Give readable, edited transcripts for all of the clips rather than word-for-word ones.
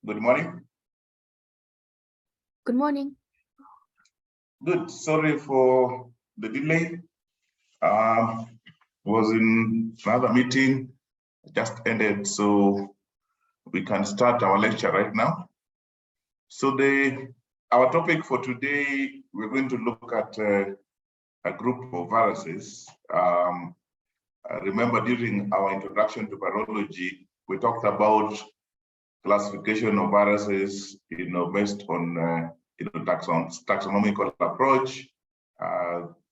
Good morning. Good morning. Good. Sorry for the delay. Was in another meeting, just ended, so we can start our lecture right now. So our topic for today, we're going to look at a group of viruses. Remember, during our introduction to virology, we talked about classification of viruses, based on taxonomical approach,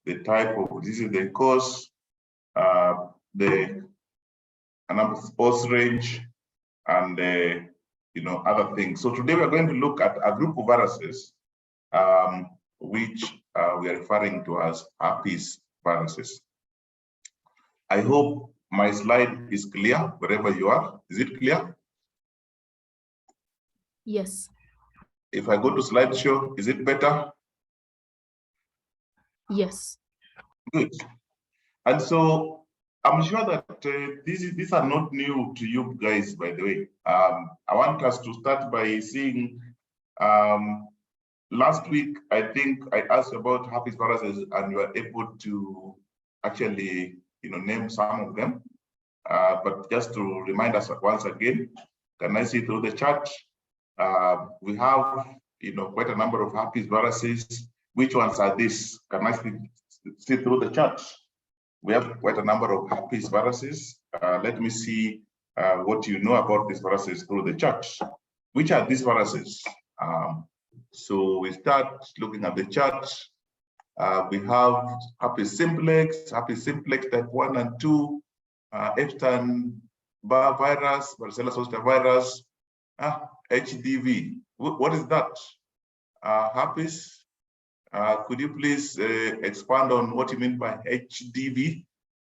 the type of disease they cause, the host range, and other things. So today we're going to look at a group of viruses, which we are referring to as herpes viruses. I hope my slide is clear wherever you are. Is it clear? Yes. If I go to slideshow, is it better? Yes. Good. And so I'm sure that these are not new to you guys, by the way. I want us to start by seeing, last week, I think I asked about herpes viruses and you were able to actually, name some of them. But just to remind us once again, can I see through the chart? We have, quite a number of herpes viruses. Which ones are these? Can I see through the chart? We have quite a number of herpes viruses. Let me see what you know about these viruses through the chart. Which are these viruses? So we start looking at the chart. We have herpes simplex type 1 and 2, Epstein-Barr virus, varicella zoster virus, HDV. What is that? Herpes. Could you please expand on what you mean by HDV?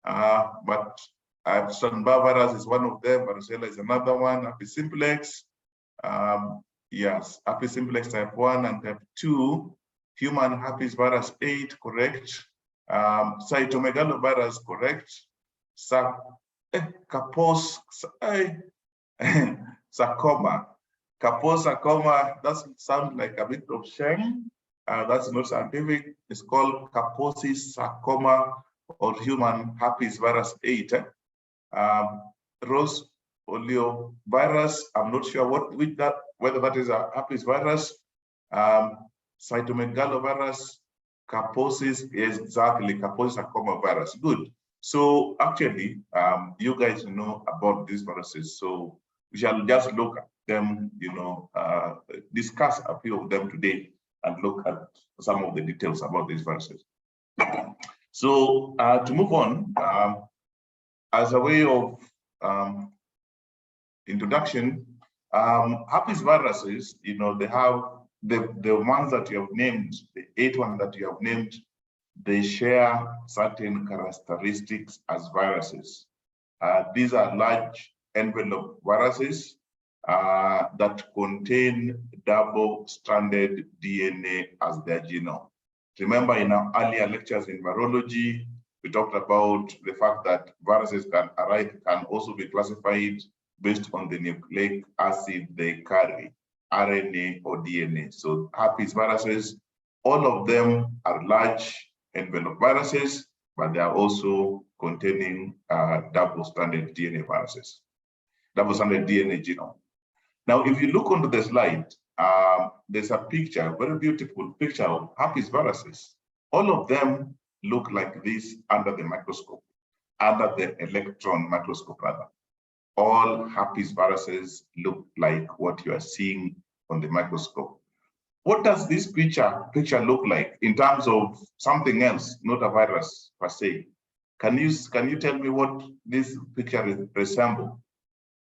But Epstein-Barr virus is one of them, varicella is another one, herpes simplex. Yes, herpes simplex type 1 and type 2, human herpes virus 8, correct. Cytomegalovirus, correct. Sarcoma. Kaposi sarcoma, that sounds like a bit of shame. That's not scientific. It's called Kaposi sarcoma or human herpes virus 8. Rose poliovirus, I'm not sure whether that is a herpes virus. Cytomegalovirus, Kaposi, exactly, Kaposi sarcoma virus. Good. So actually, you guys know about these viruses. So we shall just look at them, discuss a few of them today and look at some of the details about these viruses. So to move on, as a way of introduction, herpes viruses, they have the ones that you have named, the 8 ones that you have named, they share certain characteristics as viruses. These are large envelope viruses that contain double-stranded DNA as their genome. Remember, in our earlier lectures in virology, we talked about the fact that viruses can also be classified based on the nucleic acid they carry, RNA or DNA. So herpes viruses, all of them are large envelope viruses, but they are also containing double-stranded DNA viruses, double-stranded DNA genome. Now, if you look onto the slide, there's a picture, very beautiful picture of herpes viruses. All of them look like this under the microscope, under the electron microscope rather. All herpes viruses look like what you are seeing on the microscope. What does this picture look like in terms of something else, not a virus per se? Can you tell me what this picture resembles?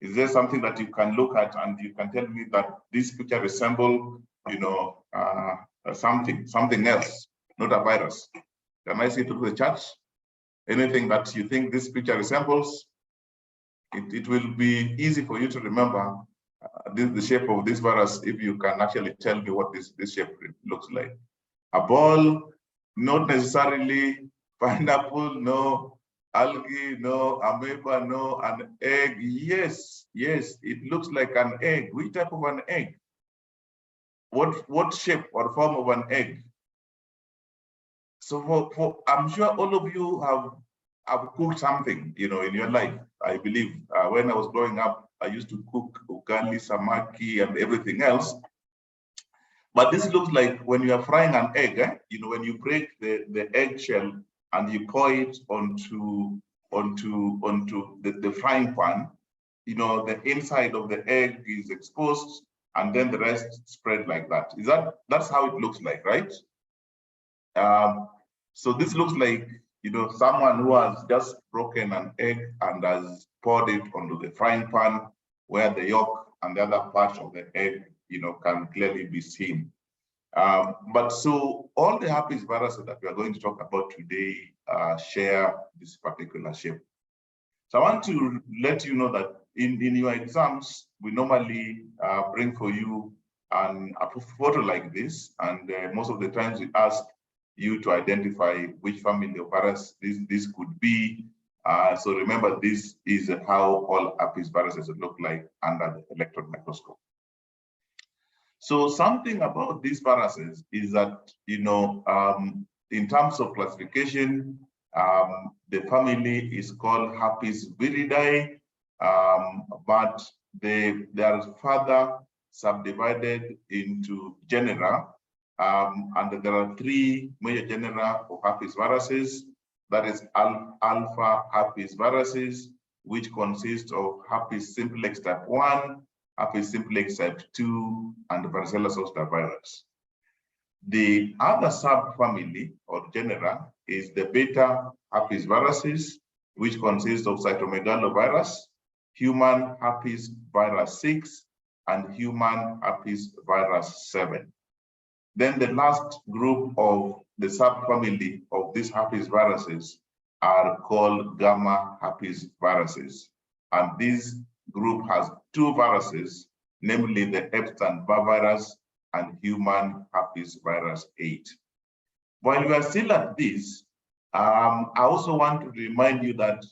Is there something that you can look at and you can tell me that this picture resembles, something else, not a virus? Can I see through the chart? Anything that you think this picture resembles? It will be easy for you to remember the shape of this virus if you can actually tell me what this shape looks like. A ball, not necessarily. Pineapple, no. Algae, no. Amoeba, no. An egg, yes. Yes, it looks like an egg. Which type of an egg? What shape or form of an egg? So I'm sure all of you have cooked something, in your life. I believe when I was growing up, I used to cook ugali, samaki, and everything else. But this looks like when you are frying an egg, when you break the egg shell and you pour it onto the frying pan, the inside of the egg is exposed and then the rest spread like that. That's how it looks like, right? So this looks like, someone who has just broken an egg and has poured it onto the frying pan where the yolk and the other part of the egg, can clearly be seen. But so all the herpes viruses that we are going to talk about today share this particular shape. So I want to let you know that in your exams, we normally bring for you a photo like this, and most of the times we ask you to identify which family of virus this could be. So remember, this is how all herpes viruses look like under the electron microscope. So something about these viruses is that, in terms of classification, the family is called Herpes Viridae, but they are further subdivided into genera, and there are three major genera of herpes viruses. That is alpha herpes viruses, which consist of herpes simplex type 1, herpes simplex type 2, and varicella zoster virus. The other subfamily or genera is the beta herpes viruses, which consists of cytomegalovirus, human herpes virus 6, and human herpes virus 7. Then the last group of the subfamily of these herpes viruses are called gamma herpes viruses. And this group has two viruses, namely the Epstein-Barr virus and human herpes virus 8. While we are still at this, I also want to remind you that,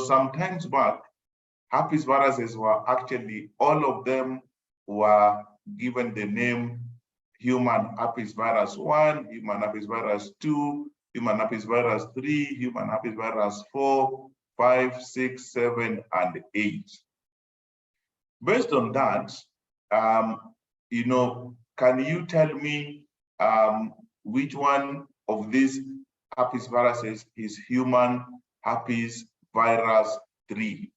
some times back, herpes viruses were actually, all of them were given the name human herpes virus 1, human herpes virus 2, human herpes virus 3, human herpes virus 4, 5, 6, 7, and 8. Based on that, can you tell me which one of these herpes viruses is human herpes virus 3?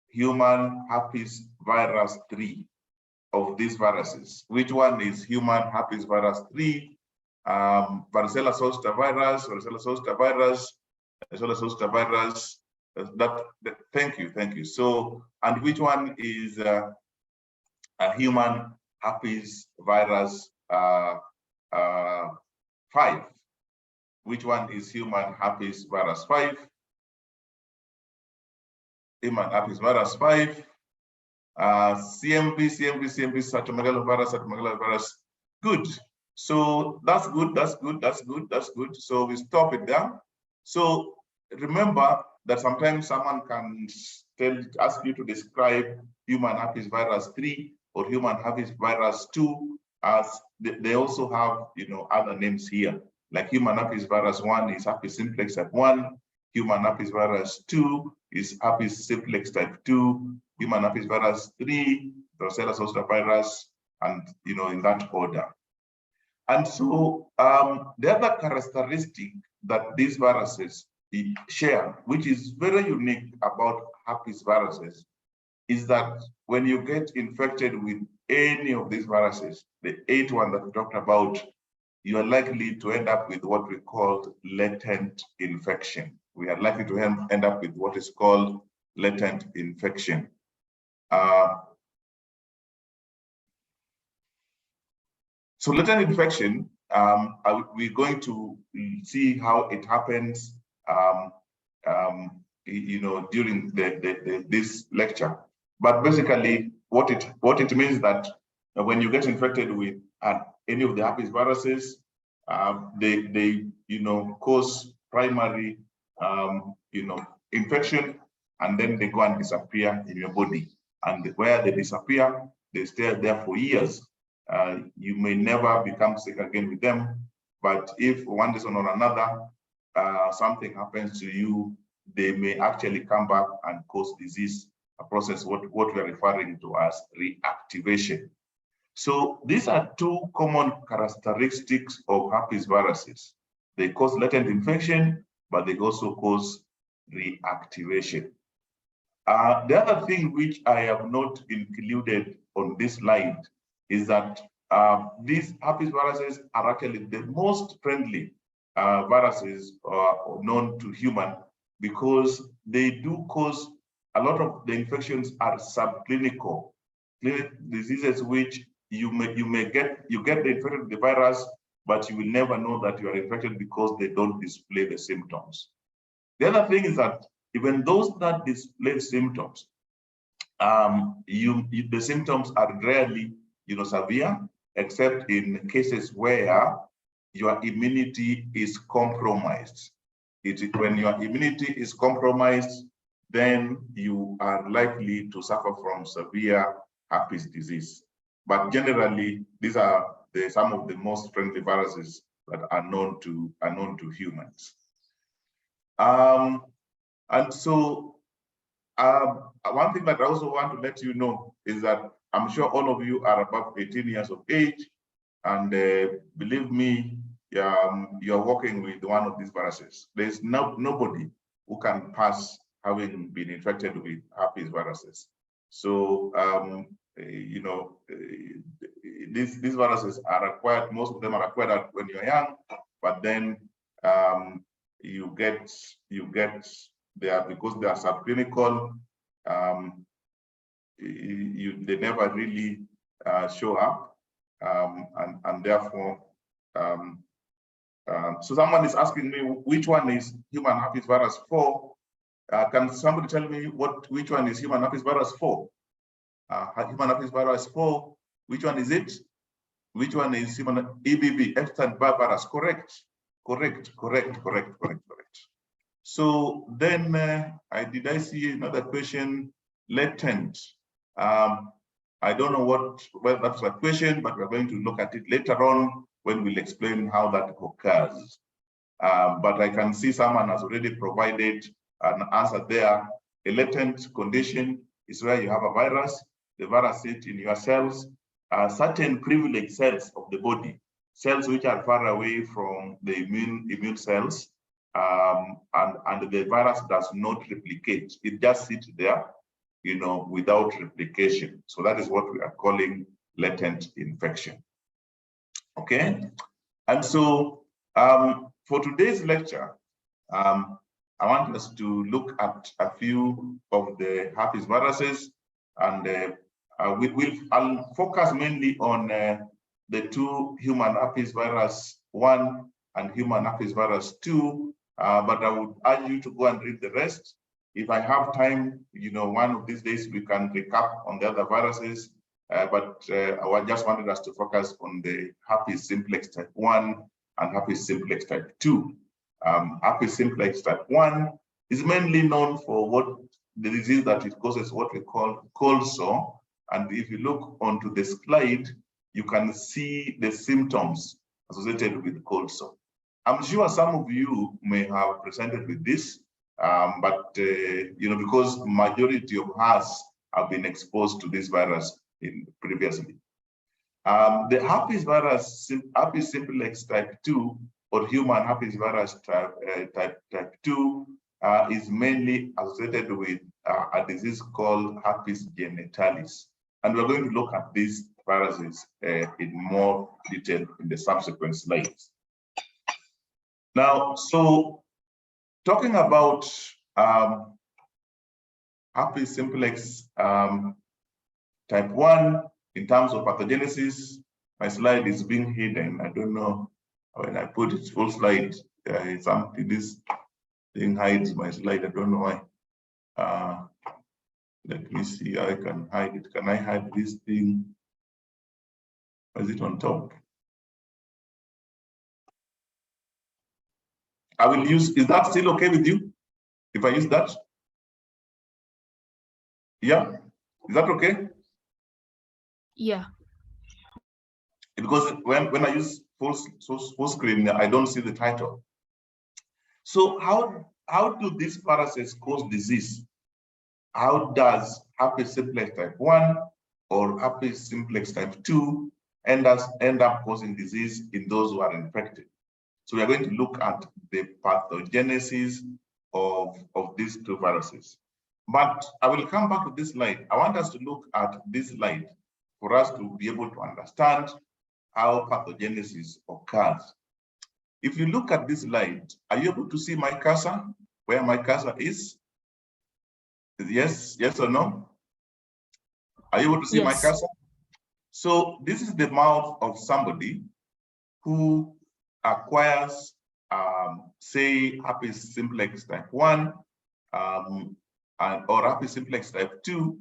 Human herpes virus 3 of these viruses. Which one is human herpes virus 3? Varicella zoster virus, varicella zoster virus, varicella zoster virus. Thank you. So, and which one is a human herpes virus 5? Which one is human herpes virus 5? Human herpes virus 5. CMV, cytomegalovirus. Good. So that's good. So we stop it there. So remember that sometimes someone can ask you to describe human herpes virus 3 or human herpes virus 2, as they also have, other names here. Like human herpes virus 1 is herpes simplex type 1, human herpes virus 2 is herpes simplex type 2, human herpes virus 3, varicella zoster virus, and in that order. And so the other characteristic that these viruses share, which is very unique about herpes viruses, is that when you get infected with any of these viruses, the 8 one that we talked about, you are likely to end up with what we call latent infection. We are likely to end up with what is called latent infection. So latent infection, we're going to see how it happens, during this lecture. But basically, what it means that when you get infected with any of the herpes viruses, they cause primary infection, and then they go and disappear in your body. and where they disappear, they stay there for years. You may never become sick again with them, but if one reason or another, something happens to you, they may actually come back and cause disease, a process what we are referring to as reactivation. So these are two common characteristics of herpes viruses. They cause latent infection, but they also cause reactivation. The other thing which I have not included on this slide is that these herpes viruses are actually the most friendly viruses known to human, because they do cause a lot of the infections are subclinical diseases, which you get the infected with the virus, but you will never know that you are infected because they don't display the symptoms. The other thing is that even those that display symptoms, the symptoms are rarely, severe, except in cases where your immunity is compromised. When your immunity is compromised, then you are likely to suffer from severe herpes disease. But generally, these are some of the most friendly viruses that are known to humans. And so one thing that I also want to let you know is that I'm sure all of you are above 18 years of age, and believe me, you're working with one of these viruses. There's nobody who can pass having been infected with herpes viruses. So, these viruses are acquired, most of them are acquired when you're young, but then you get there because they are subclinical. They never really show up, and therefore, so someone is asking me which one is human herpes virus 4. Can somebody tell me which one is human herpes virus 4? Human herpes virus 4, which one is it? Which one is human EBV, Epstein-Barr virus? Correct. So then did I see another question? Latent. I don't know whether that's a question, but we're going to look at it later on when we'll explain how that occurs. But I can see someone has already provided an answer there. A latent condition is where you have a virus. The virus sits in your cells, certain privileged cells of the body, cells which are far away from the immune cells, and the virus does not replicate. It just sits there, without replication. So that is what we are calling latent infection. Okay, and so for today's lecture, I want us to look at a few of the herpes viruses, and I'll focus mainly on the two human herpes virus 1 and human herpes virus 2, but I would urge you to go and read the rest. If I have time, one of these days we can recap on the other viruses, but I just wanted us to focus on the herpes simplex type 1 and herpes simplex type 2. Herpes simplex type 1 is mainly known for the disease that it causes, what we call cold sore. And if you look onto the slide, you can see the symptoms associated with cold sore. I'm sure some of you may have presented with this, but because majority of us have been exposed to this virus previously. The herpes virus, herpes simplex type 2, or human herpes virus type 2, is mainly associated with a disease called herpes genitalis. And we're going to look at these viruses in more detail in the subsequent slides. Now, so talking about herpes simplex type 1, in terms of pathogenesis, my slide is being hidden. I don't know when I put it full slide, this thing hides my slide. I don't know why. Let me see how I can hide it. Can I hide this thing? Is it on top? I will use, is that still okay with you? If I use that? Yeah. Is that okay? Yeah. Because when I use full screen, I don't see the title. So how do these viruses cause disease? How does herpes simplex type 1 or herpes simplex type 2 end up causing disease in those who are infected? So we are going to look at the pathogenesis of these two viruses. But I will come back to this slide. I want us to look at this slide for us to be able to understand how pathogenesis occurs. If you look at this slide, are you able to see my cursor, where my cursor is? Yes or no? Are you able to see my cursor? So this is the mouth of somebody who acquires, say, herpes simplex type 1 or herpes simplex type 2.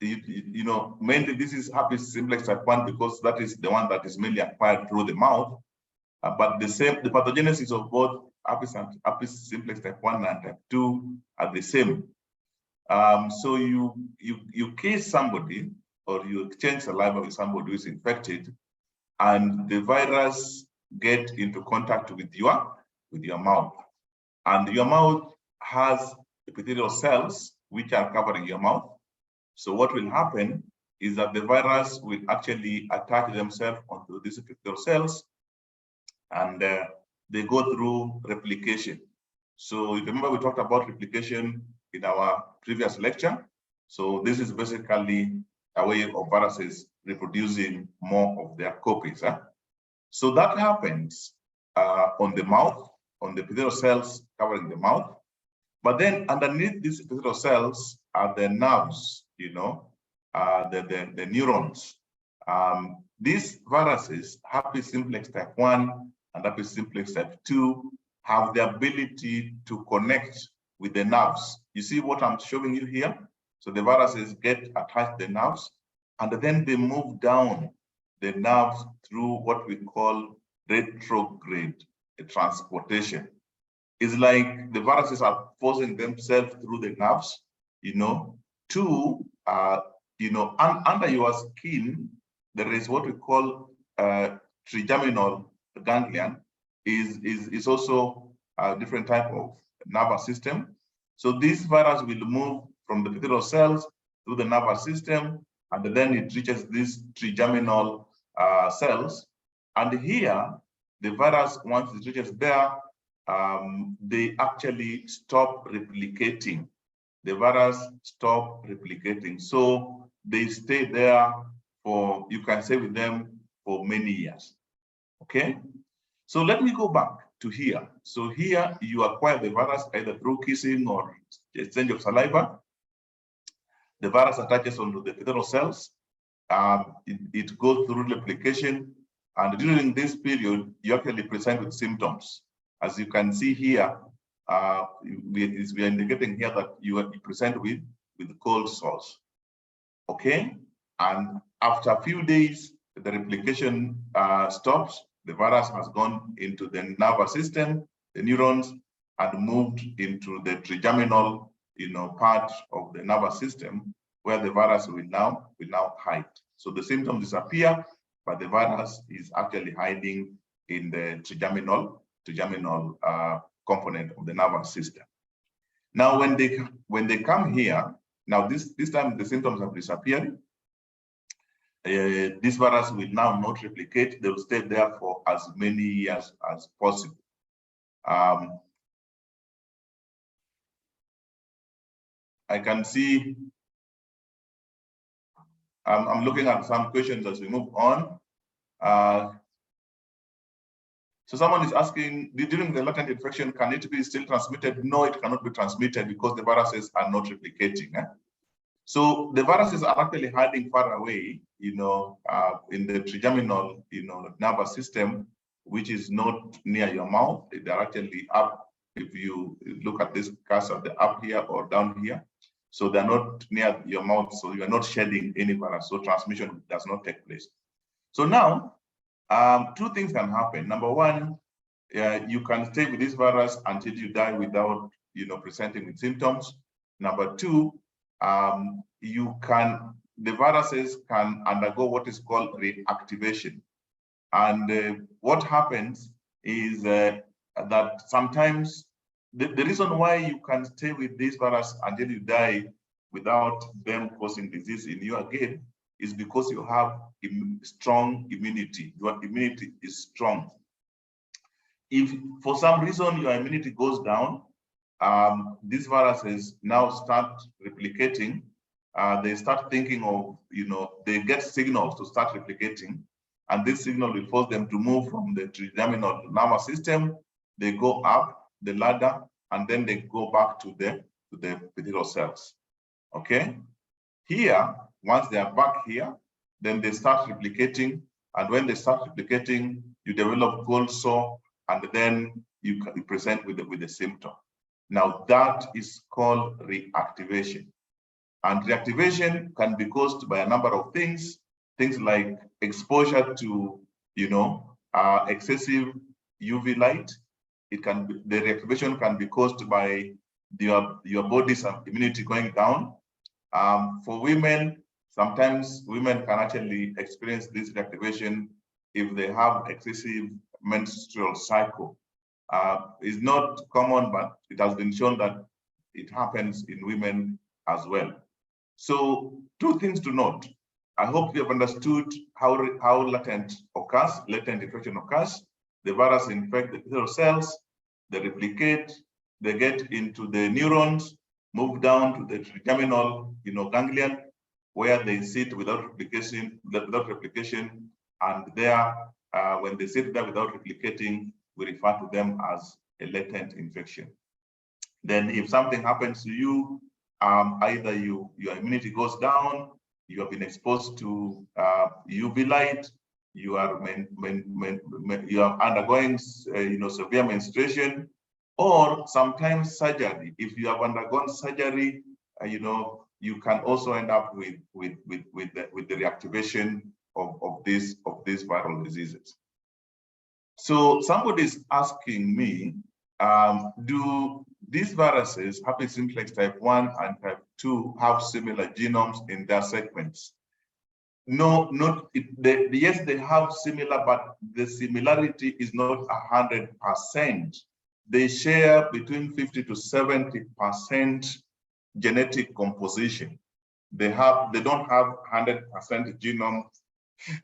You know, mainly this is herpes simplex type 1 because that is the one that is mainly acquired through the mouth. But the pathogenesis of both herpes simplex type 1 and type 2 are the same. So you case somebody or you exchange saliva with somebody who is infected, and the virus get into contact with your mouth. And your mouth has epithelial cells which are covering your mouth. So what will happen is that the virus will actually attach themselves onto these epithelial cells, and they go through replication. So remember we talked about replication in our previous lecture. So this is basically a way of viruses reproducing more of their copies. So that happens on the mouth, on the epithelial cells covering the mouth. But then underneath these epithelial cells are the nerves, you know, the neurons. These viruses, herpes simplex type 1 and herpes simplex type 2, have the ability to connect with the nerves. You see what I'm showing you here? So the viruses get attached to the nerves, and then they move down the nerves through what we call retrograde transportation. It's like the viruses are forcing themselves through the nerves, you know, to, you know, under your skin, there is what we call trigeminal ganglion, is also a different type of nervous system. So this virus will move from the epithelial cells through the nervous system, and then it reaches these trigeminal cells. And here, the virus, once it reaches there, they actually stop replicating. The virus stop replicating. So they stay there for, you can say with them, for many years. Okay? So let me go back to here. So here you acquire the virus either through kissing or exchange of saliva. The virus attaches onto the epithelial cells. It goes through replication. And during this period, you actually present with symptoms. As you can see here, we are indicating here that you present with cold sores. Okay? And after a few days, the replication stops. The virus has gone into the nervous system, the neurons, and moved into the trigeminal, you know, part of the nervous system, where the virus will now hide. So the symptoms disappear, but the virus is actually hiding in the trigeminal component of the nervous system. Now, when they come here, now this time the symptoms have disappeared. This virus will now not replicate. They will stay there for as many years as possible. I can see, I'm looking at some questions as we move on. So someone is asking, during the latent infection, can it be still transmitted? No, it cannot be transmitted because the viruses are not replicating. So the viruses are actually hiding far away, you know, in the trigeminal, you know, nervous system, which is not near your mouth. They're actually up. If you look at this cursor, they're up here or down here. So they're not near your mouth, so you are not shedding any virus. So transmission does not take place. So now, two things can happen. Number one, you can stay with this virus until you die without, you know, presenting with symptoms. Number two, the viruses can undergo what is called reactivation. And what happens is that sometimes the reason why you can stay with this virus until you die without them causing disease in you again is because you have strong immunity. Your immunity is strong. If for some reason your immunity goes down, these viruses now start replicating. They start thinking of, they get signals to start replicating, and this signal will force them to move from the trigeminal nervous system. They go up the ladder, and then they go back to the epithelial cells. Okay. Here, once they are back here, then they start replicating, and when they start replicating, you develop cold sore, and then you present with the symptom. Now that is called reactivation. And reactivation can be caused by a number of things like exposure to, excessive UV light. It can be, the reactivation can be caused by your body's immunity going down. For women, sometimes women can actually experience this reactivation if they have excessive menstrual cycle. It's not common, but it has been shown that it happens in women as well. So 2 things to note. I hope you have understood how latent infection occurs. The virus infects the epithelial cells, they replicate, they get into the neurons, move down to the trigeminal, ganglion, where they sit without replication, and there, when they sit there without replicating, we refer to them as a latent infection. Then if something happens to you, either your immunity goes down, you have been exposed to UV light, you are undergoing severe menstruation, or sometimes surgery. If you have undergone surgery, you can also end up with the reactivation of these viral diseases. So somebody is asking me, do these viruses, herpes simplex type 1 and type 2, have similar genomes in their segments? No, yes, they have similar, but the similarity is not 100%. They share between 50 to 70% genetic composition. They don't have 100% genome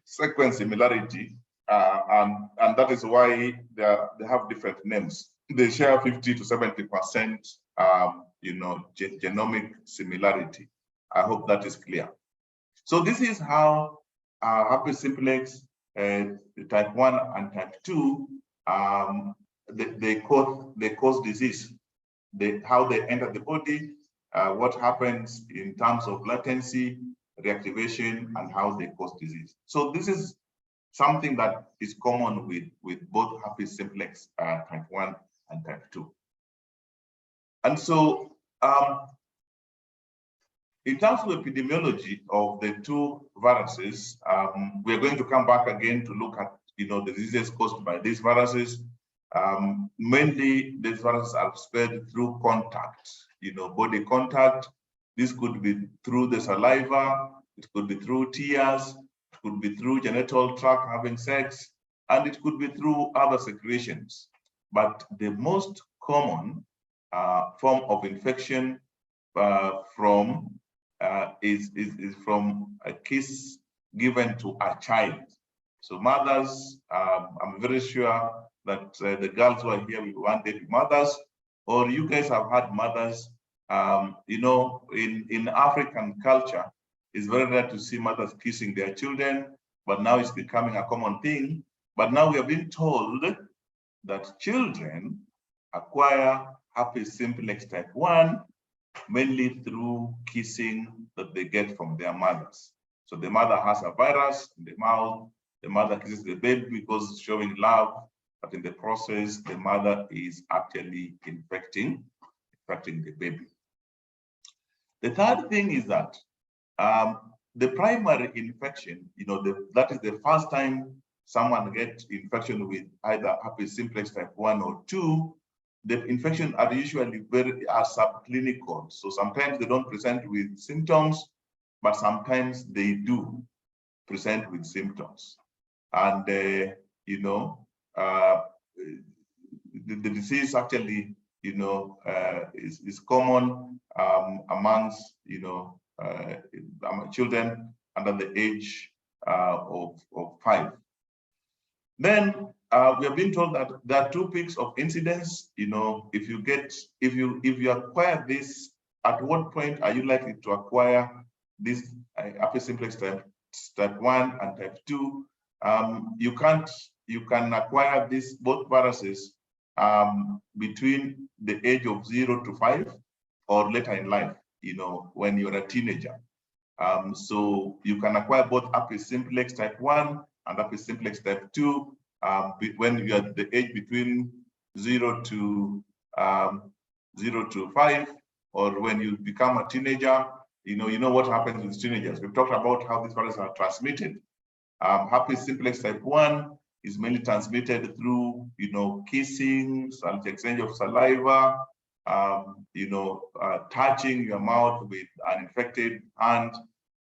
sequence similarity, and that is why they have different names. They share 50 to 70%, genomic similarity. I hope that is clear. So this is how herpes simplex type 1 and type 2, they cause disease. How they enter the body, what happens in terms of latency, reactivation, and how they cause disease. So this is something that is common with both herpes simplex type 1 and type 2. And so in terms of epidemiology of the 2 viruses, we're going to come back again to look at the diseases caused by these viruses. Mainly, these viruses are spread through contact, body contact. This could be through the saliva, it could be through tears, it could be through genital tract having sex, and it could be through other secretions. But the most common form of infection is from a kiss given to a child. So mothers, I'm very sure that the girls who are here will one day be mothers, or you guys have had mothers. In African culture, it's very rare to see mothers kissing their children, but now it's becoming a common thing. But now we have been told that children acquire herpes simplex type 1 mainly through kissing that they get from their mothers. So the mother has a virus in the mouth, the mother kisses the baby because it's showing love, but in the process, the mother is actually infecting the baby. The third thing is that the primary infection, that is the first time someone gets infection with either herpes simplex type 1 or 2, the infections are usually are subclinical. So sometimes they don't present with symptoms, but sometimes they do present with symptoms. And, you know, the disease actually, you know, is common amongst, you know, children under the age of 5. Then we have been told that there are 2 peaks of incidence. You know, if you acquire this, at what point are you likely to acquire this herpes simplex type 1 and type 2? You can acquire both viruses between the age of 0 to 5 or later in life, you know, when you're a teenager. So you can acquire both herpes simplex type 1 and herpes simplex type 2 when you are at the age between 0 to 5, or when you become a teenager. You know what happens with teenagers. We've talked about how these viruses are transmitted. Herpes simplex type 1 is mainly transmitted through, you know, kissing, exchange of saliva, you know, touching your mouth with an infected hand.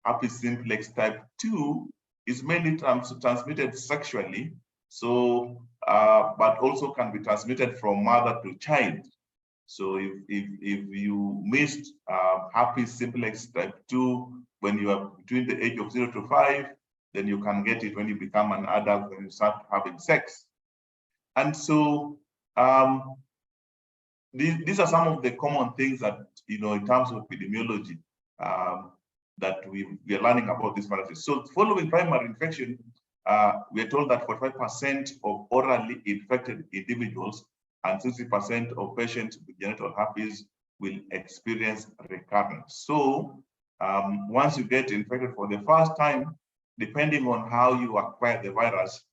Herpes simplex type 2 is mainly transmitted sexually, so but also can be transmitted from mother to child. So if you missed herpes simplex type 2 when you are between the age of 0 to 5, then you can get it when you become an adult, when you start having sex. And so these are some of the common things that, you know, in terms of epidemiology, that we are learning about these viruses. So following primary infection, we are told that 45% of orally infected individuals and 60% of patients with genital herpes will experience recurrence. So once you get infected for the first time, depending on how you acquire the virus,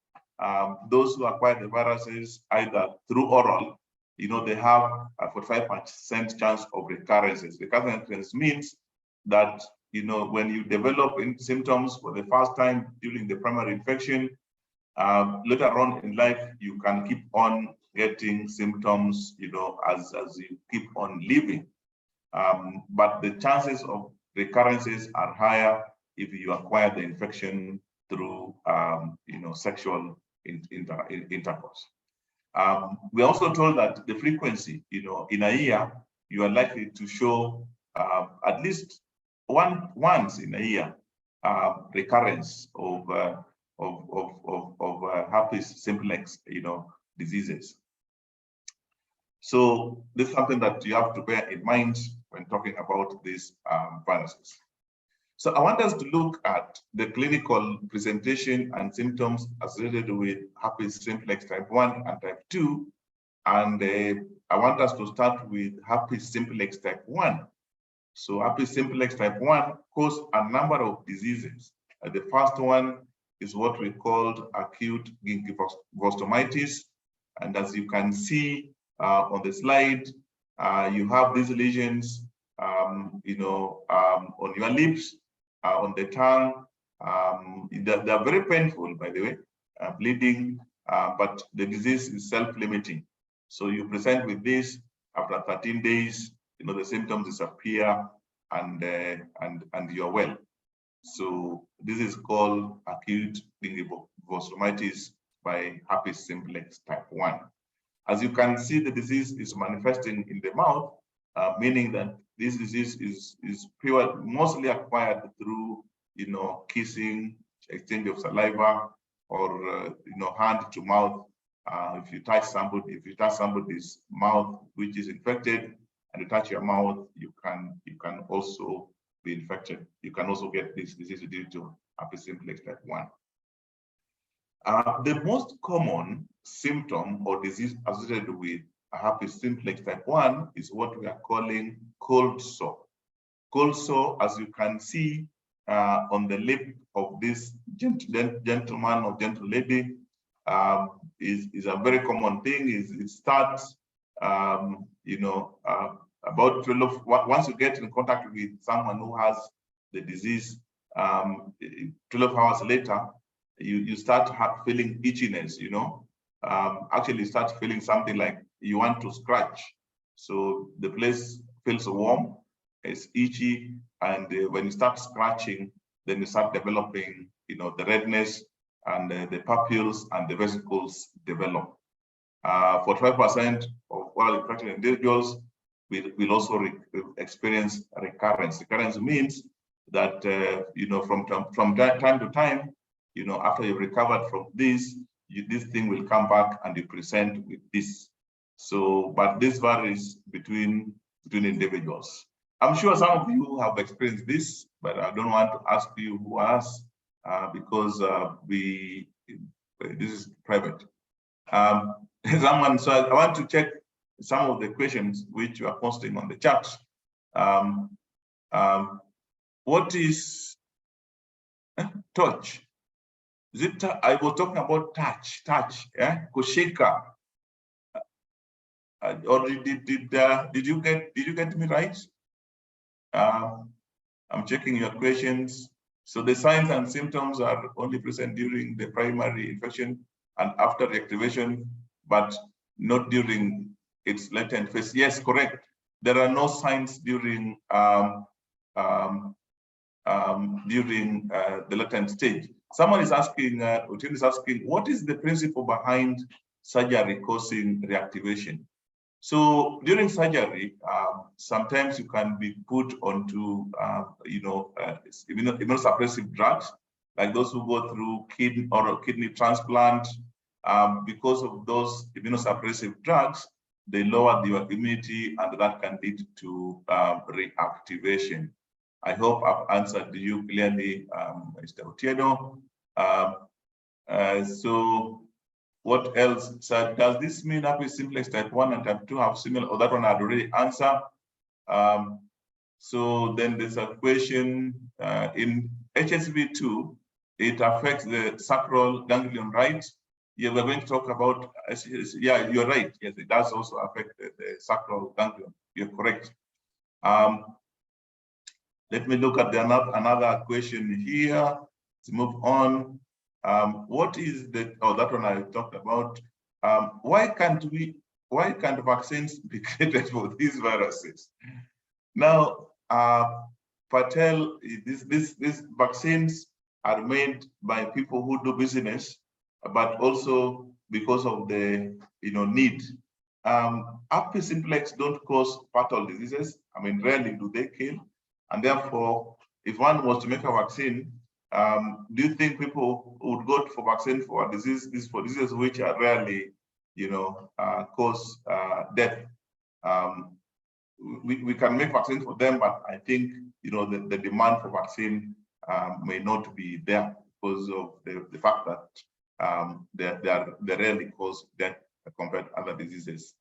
those who acquire the viruses either through oral, you know, they have a 45% chance of recurrences. Recurrence means that, you know, when you develop symptoms for the first time during the primary infection, later on in life, you can keep on getting symptoms, you know, as you keep on living. But the chances of recurrences are higher if you acquire the infection through, you know, sexual intercourse. We're also told that the frequency, you know, in a year, you are likely to show at least once in a year recurrence of herpes simplex, you know, diseases. So this is something that you have to bear in mind when talking about these viruses. So I want us to look at the clinical presentation and symptoms associated with herpes simplex type 1 and type 2. And I want us to start with herpes simplex type 1. So herpes simplex type 1 causes a number of diseases. The first one is what we called acute gingivitis. And as you can see on the slide, you have these lesions, you know, on your lips, on the tongue. They are very painful, by the way, bleeding, but the disease is self-limiting. So you present with this after 13 days, you know, the symptoms disappear and you're well. So this is called acute gingivitis by herpes simplex type 1. As you can see, the disease is manifesting in the mouth, meaning that this disease is mostly acquired through, you know, kissing, exchange of saliva, or you know, hand to mouth. If you touch somebody's mouth which is infected, and you touch your mouth, you can also be infected. You can also get this disease due to herpes simplex type 1. The most common symptom or disease associated with herpes simplex type 1 is what we are calling cold sore. Cold sore, as you can see on the lip of this gentleman or gentle lady, is a very common thing. It starts, you know, about 12. Once you get in contact with someone who has the disease, 12 hours later, you start feeling itchiness, you know. Actually, you start feeling something like you want to scratch. So the place feels warm, it's itchy, and when you start scratching, then you start developing, the redness, and the papules and the vesicles develop. 45% of oral infected individuals will also experience recurrence. Recurrence means that, from time to time, after you've recovered from this, this thing will come back and you present with this. So, but this varies between individuals. I'm sure some of you have experienced this, but I don't want to ask you who has, because this is private. Someone, so I want to check some of the questions which you are posting on the chat. What is touch? Is it? I was talking about touch, yeah, kushika. Or did you get me right? I'm checking your questions. So the signs and symptoms are only present during the primary infection and after reactivation, but not during its latent phase. Yes, correct. There are no signs during the latent stage. Someone is asking, Utin is asking, what is the principle behind surgery causing reactivation? So during surgery, sometimes you can be put onto, immunosuppressive drugs, like those who go through kidney transplant. Because of those immunosuppressive drugs, they lower your immunity, and that can lead to reactivation. I hope I've answered you clearly, Mr. Otieno. So what else? So does this mean herpes simplex type 1 and type 2 have similar, or that one I'd already answered? So then there's a question in HSV2, it affects the sacral ganglion, right? Yeah, we're going to talk about, yeah, you're right. Yes, it does also affect the sacral ganglion. You're correct. Let me look at another question here. Let's move on. What is the, oh, that one I talked about. Why can't vaccines be created for these viruses? Now, Patel, these vaccines are made by people who do business, but also because of the need. Herpes simplex don't cause fatal diseases. I mean, rarely do they kill, and therefore, if one was to make a vaccine, do you think people would go for vaccine for diseases which are rarely, cause death? We can make vaccines for them, but I think the demand for vaccine may not be there because of the fact that they rarely cause death compared to other diseases.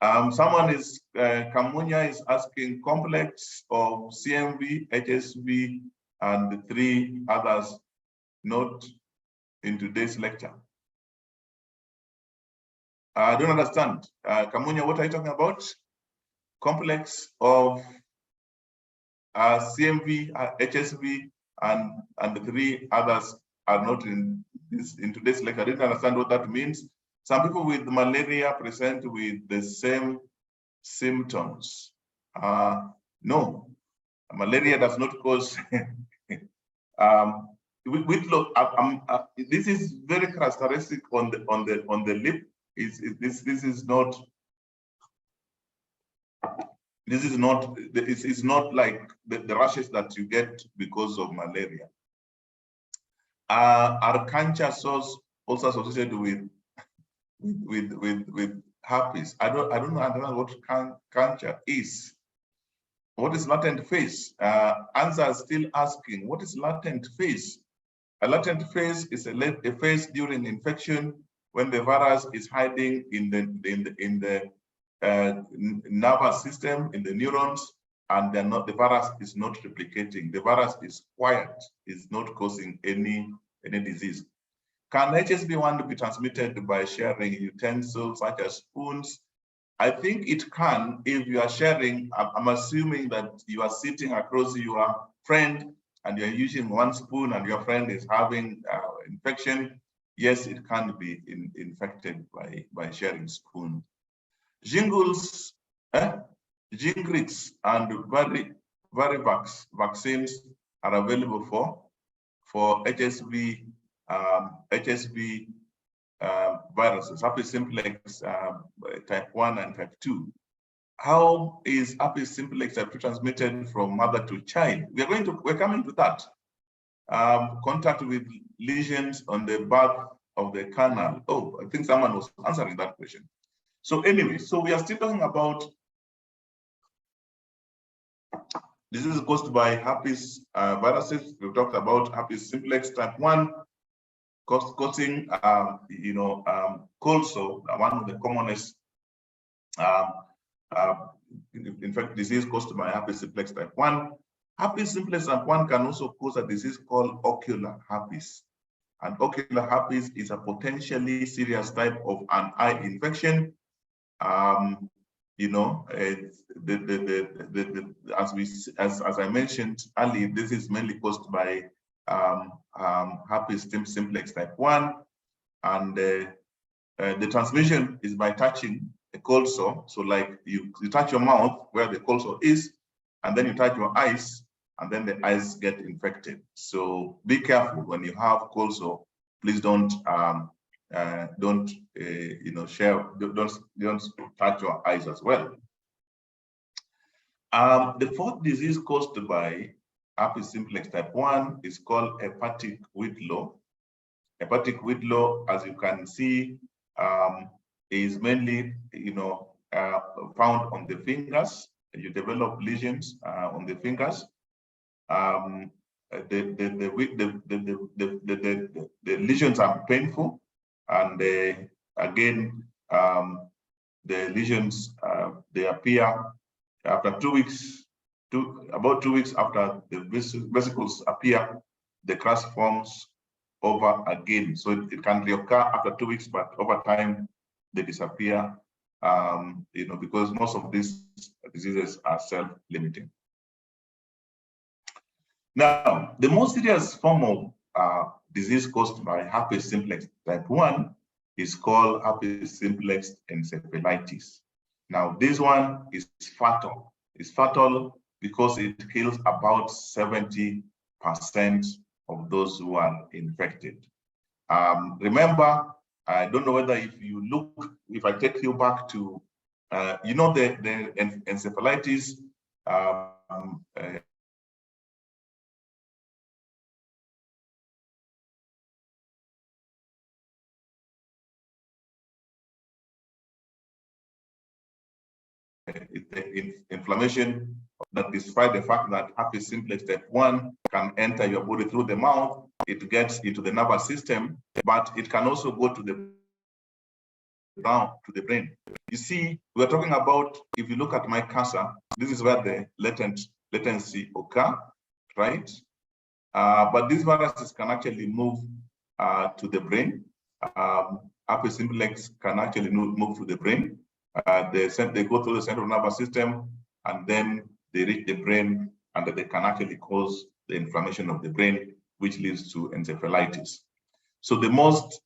Someone is Kamunya is asking complex of CMV, HSV, and the 3 others not in today's lecture. I don't understand. Kamunya, what are you talking about? Complex of CMV, HSV, and the 3 others are not in today's lecture. I didn't understand what that means. Some people with malaria present with the same symptoms. No, malaria does not cause. This is very characteristic on the lip. This is not. It's not like the rashes that you get because of malaria. Are cancer sores also associated with herpes? I don't know what cancer is. What is latent phase? Answer is still asking, what is latent phase? A latent phase is a phase during infection when the virus is hiding in the nervous system, in the neurons, and the virus is not replicating. The virus is quiet, is not causing any disease. Can HSV1 be transmitted by sharing utensils such as spoons? I think it can if you are sharing. I'm assuming that you are sitting across your friend and you're using one spoon and your friend is having infection. Yes, it can be infected by sharing spoon. Shingles, Gingrix, and Varivax vaccines are available for HSV viruses, herpes simplex type 1 and type 2. How is herpes simplex type 2 transmitted from mother to child? We're coming to that. Contact with lesions on the back of the canal. Oh, I think someone was answering that question. So anyway, so we are still talking about disease caused by herpes viruses. We've talked about herpes simplex type 1 causing, cold sore, one of the commonest, in fact, disease caused by herpes simplex type 1. Herpes simplex type 1 can also cause a disease called ocular herpes. And ocular herpes is a potentially serious type of an eye infection. As I mentioned earlier, this is mainly caused by herpes simplex type 1, and the transmission is by touching a cold sore. So like you touch your mouth where the cold sore is, and then you touch your eyes, and then the eyes get infected. So be careful when you have cold sore. Please don't touch your eyes as well. The fourth disease caused by herpes simplex type 1 is called hepatic whitlow. Hepatic whitlow, as you can see, is mainly found on the fingers. You develop lesions on the fingers. The lesions are painful, and again, the lesions they appear after 2 weeks. About 2 weeks after the vesicles appear, the crust forms over again. So it can reoccur after 2 weeks, but over time they disappear. Because most of these diseases are self-limiting. Now, the most serious form of disease caused by herpes simplex type 1 is called herpes simplex encephalitis. Now, this one is fatal. It's fatal because it kills about 70% of those who are infected. Remember, I don't know whether if I take you back to, the encephalitis, inflammation that despite the fact that herpes simplex type 1 can enter your body through the mouth, it gets into the nervous system, but it can also go to the brain. You see, we're talking about, if you look at my cursor, this is where the latency occur, right? But these viruses can actually move to the brain. Herpes simplex can actually move to the brain. They go through the central nervous system, and then they reach the brain, and they can actually cause the inflammation of the brain, which leads to encephalitis. So the most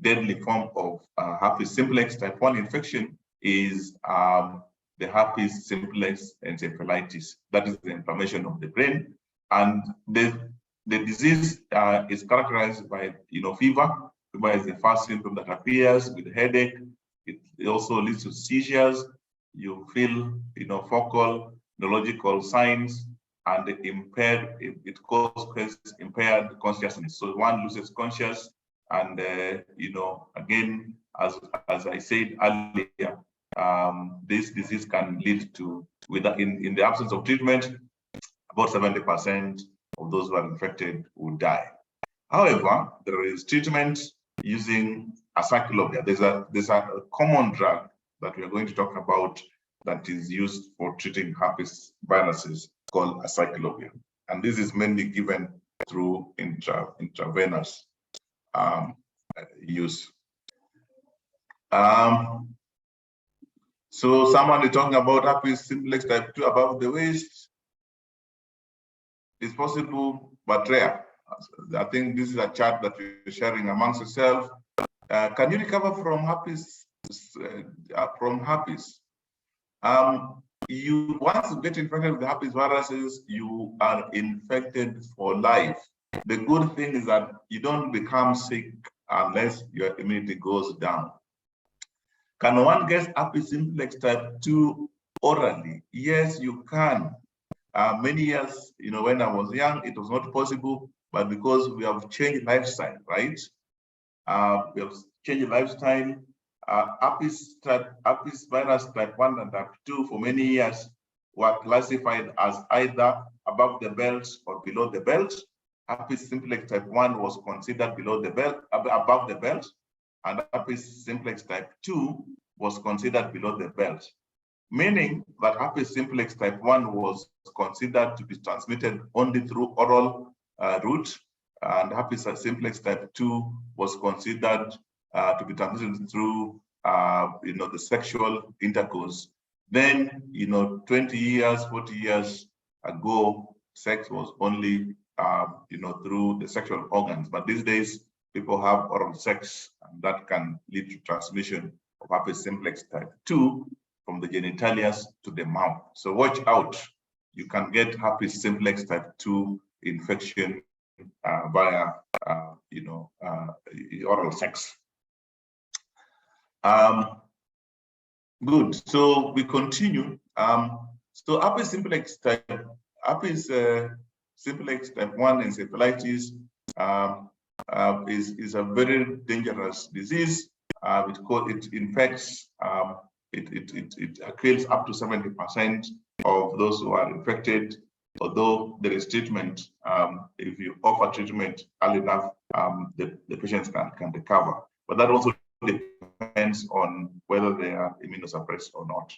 deadly form of herpes simplex type 1 infection is the herpes simplex encephalitis. That is the inflammation of the brain, and the disease is characterized by fever. Fever is the first symptom that appears, with headache. It also leads to seizures. You feel focal neurological signs, and it causes impaired consciousness. So one loses consciousness, and again, as I said earlier, this disease can lead to, in the absence of treatment, about 70% of those who are infected will die. However, there is treatment using acyclovir. There's a common drug that we are going to talk about that is used for treating herpes viruses called acyclovir, and this is mainly given through intravenous use. So someone is talking about herpes simplex type 2 above the waist. It's possible, but rare. I think this is a chart that you're sharing amongst yourself. Can you recover from herpes from herpes. You once you get infected with the herpes viruses, you are infected for life. The good thing is that you don't become sick unless your immunity goes down. Can one get herpes simplex type 2 orally? Yes, you can. Many years, when I was young, it was not possible, but because we have changed lifestyle, right? We have changed lifestyle. Herpes virus type 1 and type 2 for many years were classified as either above the belt or below the belt. Herpes simplex type 1 was considered below the belt, above the belt, and herpes simplex type 2 was considered below the belt, meaning that herpes simplex type 1 was considered to be transmitted only through oral route, and herpes simplex type 2 was considered to be transmitted through the sexual intercourse. Then 20 years, 40 years ago, sex was only through the sexual organs, but these days people have oral sex, and that can lead to transmission of herpes simplex type 2 from the genitalia to the mouth. So watch out. You can get herpes simplex type 2 infection via oral sex. Good. So we continue. So herpes simplex type 1 encephalitis is a very dangerous disease. It infects. It kills up to 70% of those who are infected. Although there is treatment, if you offer treatment early enough, the patients can recover. But that also depends on whether they are immunosuppressed or not.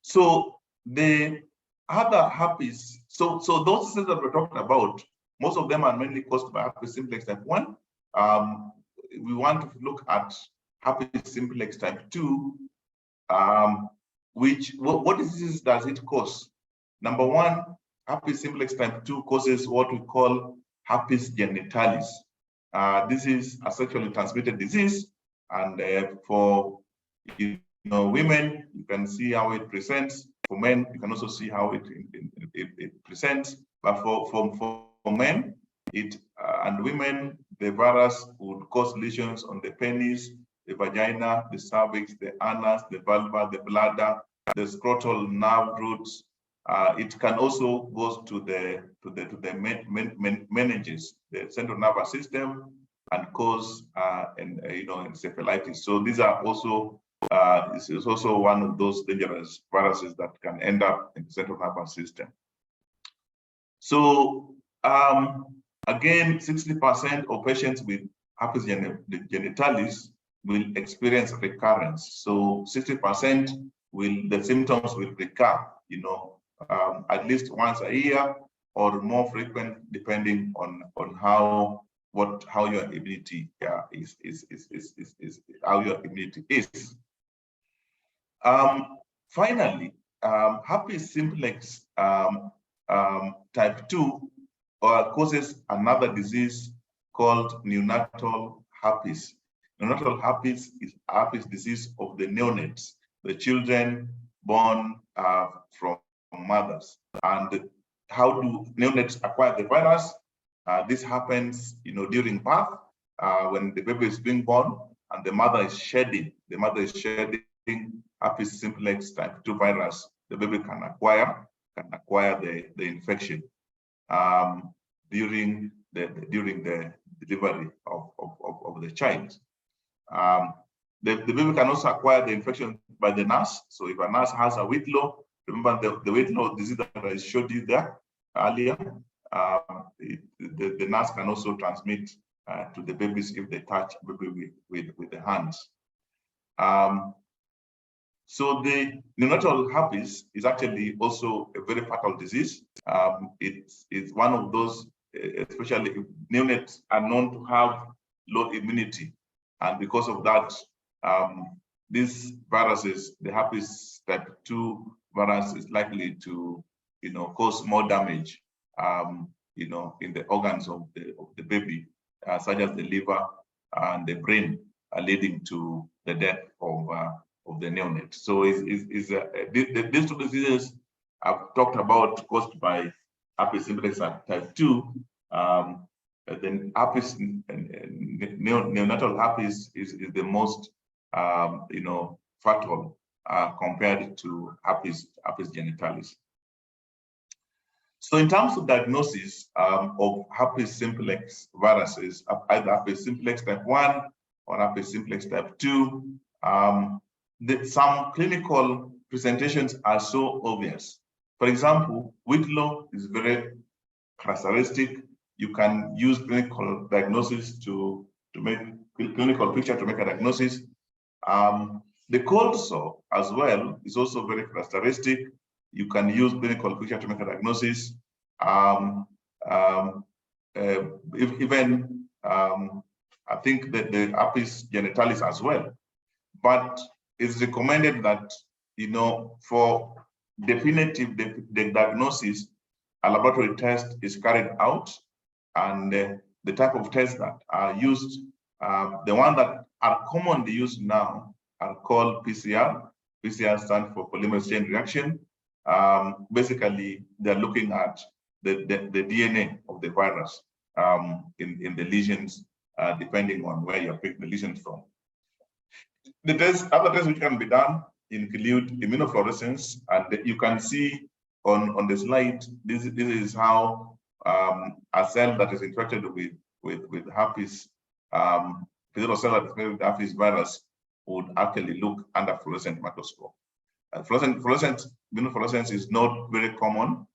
So the other herpes, so those diseases that we're talking about, most of them are mainly caused by herpes simplex type 1. We want to look at herpes simplex type 2, what diseases does it cause? Number one, herpes simplex type 2 causes what we call herpes genitalis. This is a sexually transmitted disease, and for women, you can see how it presents. For men, you can also see how it presents. But for men, and women, the virus would cause lesions on the penis, the vagina, the cervix, the anus, the vulva, the bladder, the scrotal nerve roots. It can also go to the meninges, the central nervous system, and cause encephalitis. So these are also this is also one of those dangerous viruses that can end up in the central nervous system. So again, 60% of patients with herpes genitalis will experience recurrence. So 60% the symptoms will recur, at least once a year or more frequent, depending on how your immunity how your immunity is. Finally, herpes simplex type 2 causes another disease called neonatal herpes. Neonatal herpes is herpes disease of the neonates, the children born from mothers. And how do neonates acquire the virus? This happens, during birth, when the baby is being born and the mother is shedding. The mother is shedding herpes simplex type 2 virus. The baby can acquire the infection during the delivery of the child. The baby can also acquire the infection by the nurse. So if a nurse has a whitlow, remember the whitlow disease that I showed you there earlier, the nurse can also transmit to the babies if they touch the baby with the hands. So the neonatal herpes is actually also a very fatal disease. It's one of those, especially if neonates are known to have low immunity. And because of that, these viruses, the herpes type 2 virus is likely to, cause more damage, in the organs of the baby, such as the liver and the brain, leading to the death of the neonate. So these two diseases I've talked about caused by herpes simplex type 2. Then herpes, neonatal herpes is the most fatal compared to herpes genitalis. So in terms of diagnosis of herpes simplex viruses, either herpes simplex type 1 or herpes simplex type 2, some clinical presentations are so obvious. For example, whitlow is very characteristic. You can use clinical diagnosis to make clinical picture to make a diagnosis. The cold sore as well is also very characteristic. You can use clinical picture to make a diagnosis. I think that the herpes genitalis as well. But it's recommended that, for definitive diagnosis, a laboratory test is carried out, and the type of tests that are used, the ones that are commonly used now are called PCR. PCR stands for polymerase chain reaction. Basically, they're looking at the DNA of the virus in the lesions, depending on where you're picking the lesions from. Other tests which can be done include immunofluorescence, and you can see on the slide, this is how a cell that is infected with herpes, physical cell that is infected with herpes virus would actually look under fluorescent microscope. Fluorescent immunofluorescence is not very common.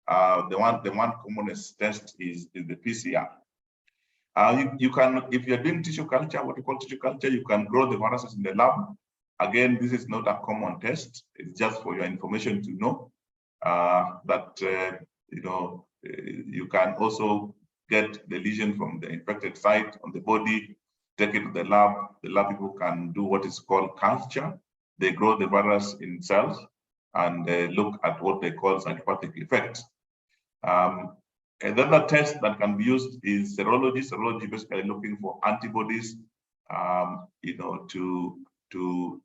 The one commonest test is the PCR. You can, if you're doing tissue culture, what we call tissue culture, you can grow the viruses in the lab. Again, this is not a common test. It's just for your information to know that you can also get the lesion from the infected site on the body, take it to the lab. The lab people can do what is called culture. They grow the virus in cells and look at what they call cytopathic effect. Another test that can be used is serology. Serology basically looking for antibodies, to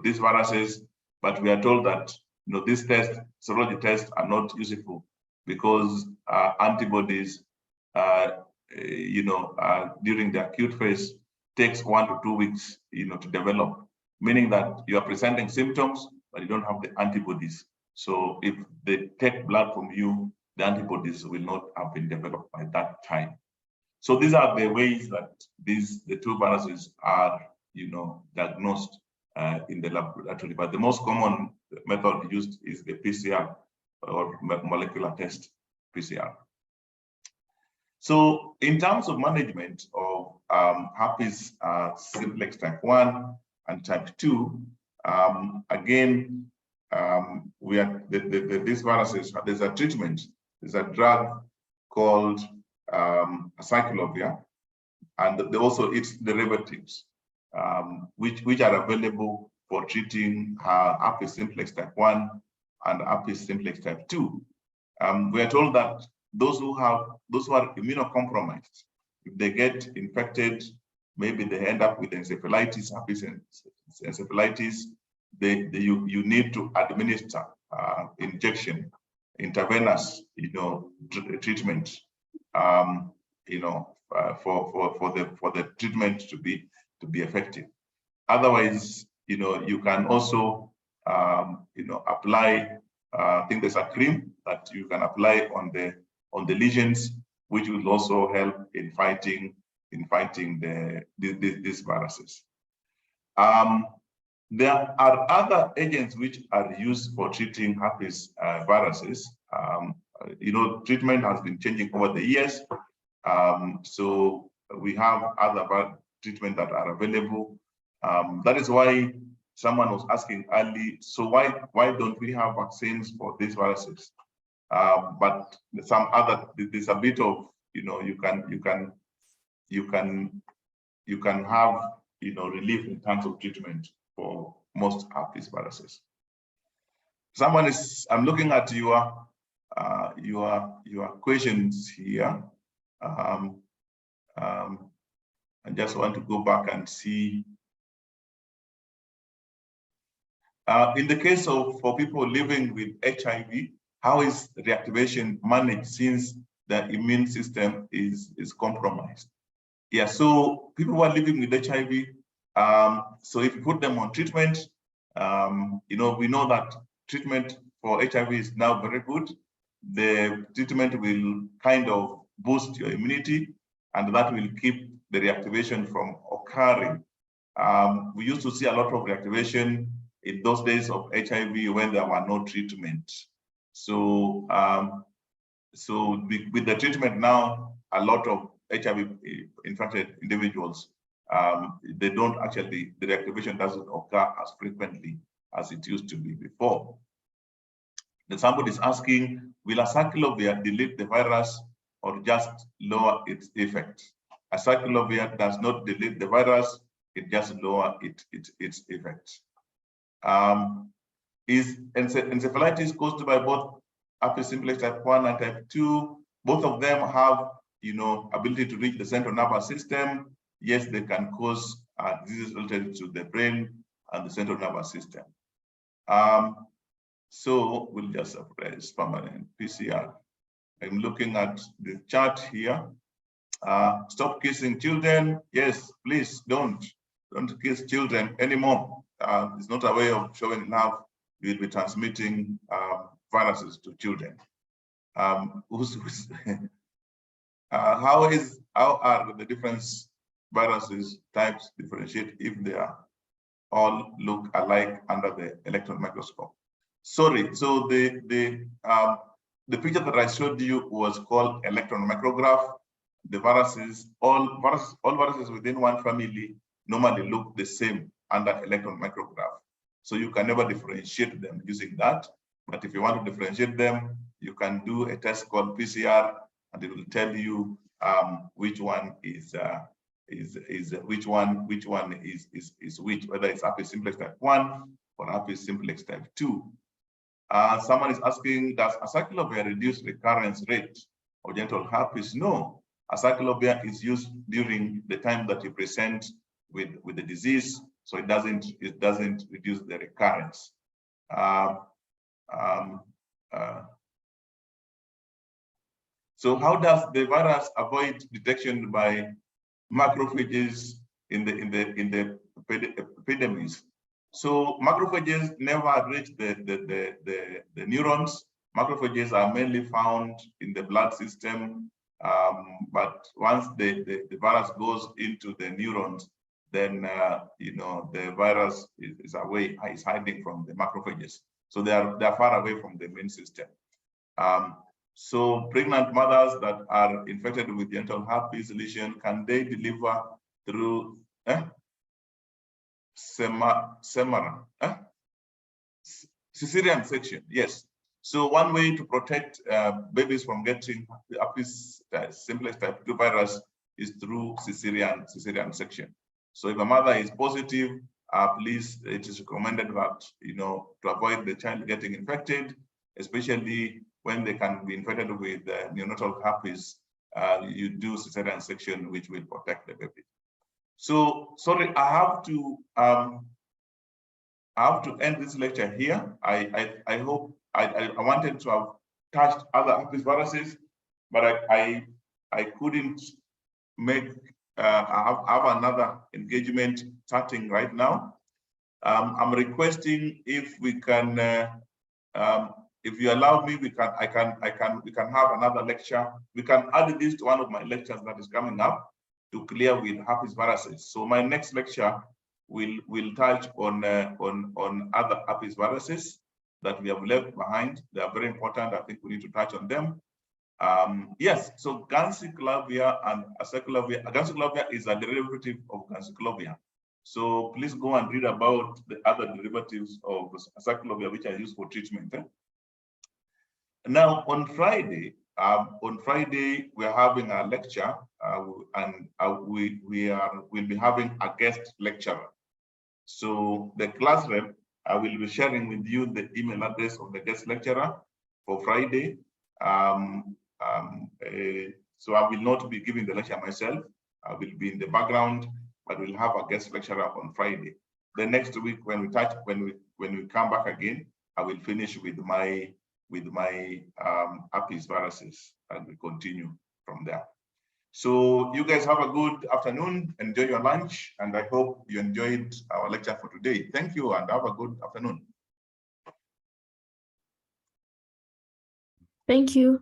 these viruses. But we are told that these tests, serology tests, are not useful because antibodies, during the acute phase takes 1 to 2 weeks, to develop, meaning that you are presenting symptoms, but you don't have the antibodies. So if they take blood from you, the antibodies will not have been developed by that time. So these are the ways that the two viruses are, diagnosed in the laboratory. But the most common method used is the PCR, or molecular test, PCR. So in terms of management of herpes simplex type 1 and type 2, again, these viruses, there's a treatment, there's a drug called acyclovir, and also its derivatives, which are available for treating herpes simplex type 1 and herpes simplex type 2. We are told that those who are immunocompromised, if they get infected, maybe they end up with encephalitis, herpes encephalitis, you need to administer injection, intravenous, treatment, for the treatment to be effective. Otherwise, you can also, apply. I think there's a cream that you can apply on the lesions, which will also help in fighting these viruses. There are other agents which are used for treating herpes viruses. Treatment has been changing over the years. So we have other treatments that are available. That is why someone was asking early, so why don't we have vaccines for these viruses? But some other, there's a bit of, you can have, relief in terms of treatment for most herpes viruses. I'm looking at your questions here. I just want to go back and see. In the case of for people living with HIV, how is reactivation managed since the immune system is compromised? Yeah, so people who are living with HIV, so if you put them on treatment, we know that treatment for HIV is now very good. The treatment will kind of boost your immunity, and that will keep the reactivation from occurring. We used to see a lot of reactivation in those days of HIV when there were no treatment. So, with the treatment now, a lot of HIV infected individuals, they don't actually, the reactivation doesn't occur as frequently as it used to be before. Then somebody is asking, will acyclovir delete the virus or just lower its effect? Acyclovir does not delete the virus, it just lower its effect. Is encephalitis caused by both herpes simplex type 1 and type 2? Both of them have, ability to reach the central nervous system. Yes, they can cause diseases related to the brain and the central nervous system. So we'll just suppress permanent PCR. I'm looking at the chart here. Stop kissing children. Yes, please don't kiss children anymore. It's not a way of showing love. You'll be transmitting viruses to children. How are the different viruses types differentiate if they are all look alike under the electron microscope? Sorry, so the picture that I showed you was called electron micrograph. The viruses, all viruses within one family normally look the same under electron micrograph. So you can never differentiate them using that. But if you want to differentiate them, you can do a test called PCR, and it will tell you which one is which, whether it's herpes simplex type 1 or herpes simplex type 2. Someone is asking, does acyclovir reduce recurrence rate of genital herpes? No, acyclovir is used during the time that you present with the disease, so it doesn't reduce the recurrence. So how does the virus avoid detection by macrophages in the epidermis? So macrophages never reach the neurons. Macrophages are mainly found in the blood system, but once the virus goes into the neurons, then the virus is hiding from the macrophages. So they are far away from the immune system. So pregnant mothers that are infected with genital herpes lesion, can they deliver through cesarean section? Yes. So one way to protect babies from getting herpes simplex type 2 virus is through cesarean section. So if a mother is positive, please, it is recommended that to avoid the child getting infected, especially when they can be infected with neonatal herpes, you do cesarean section, which will protect the baby. So sorry, I have to end this lecture here. I hope I wanted to have touched other herpes viruses, but I couldn't make I have another engagement starting right now. I'm requesting if we can, if you allow me, we can have another lecture. We can add this to one of my lectures that is coming up to clear with herpes viruses. So my next lecture will touch on other herpes viruses that we have left behind. They are very important. I think we need to touch on them. Yes, so ganciclovir and acyclovir. Ganciclovir is a derivative of ganciclovir. So please go and read about the other derivatives of acyclovir which are used for treatment. Now on Friday we're having a lecture, and we'll be having a guest lecturer. So the class rep, I will be sharing with you the email address of the guest lecturer for Friday. So I will not be giving the lecture myself. I will be in the background, but we'll have a guest lecturer on Friday. The next week, when we come back again, I will finish with my Herpes viruses, and we continue from there. So you guys have a good afternoon, enjoy your lunch, and I hope you enjoyed our lecture for today. Thank you, and have a good afternoon. Thank you.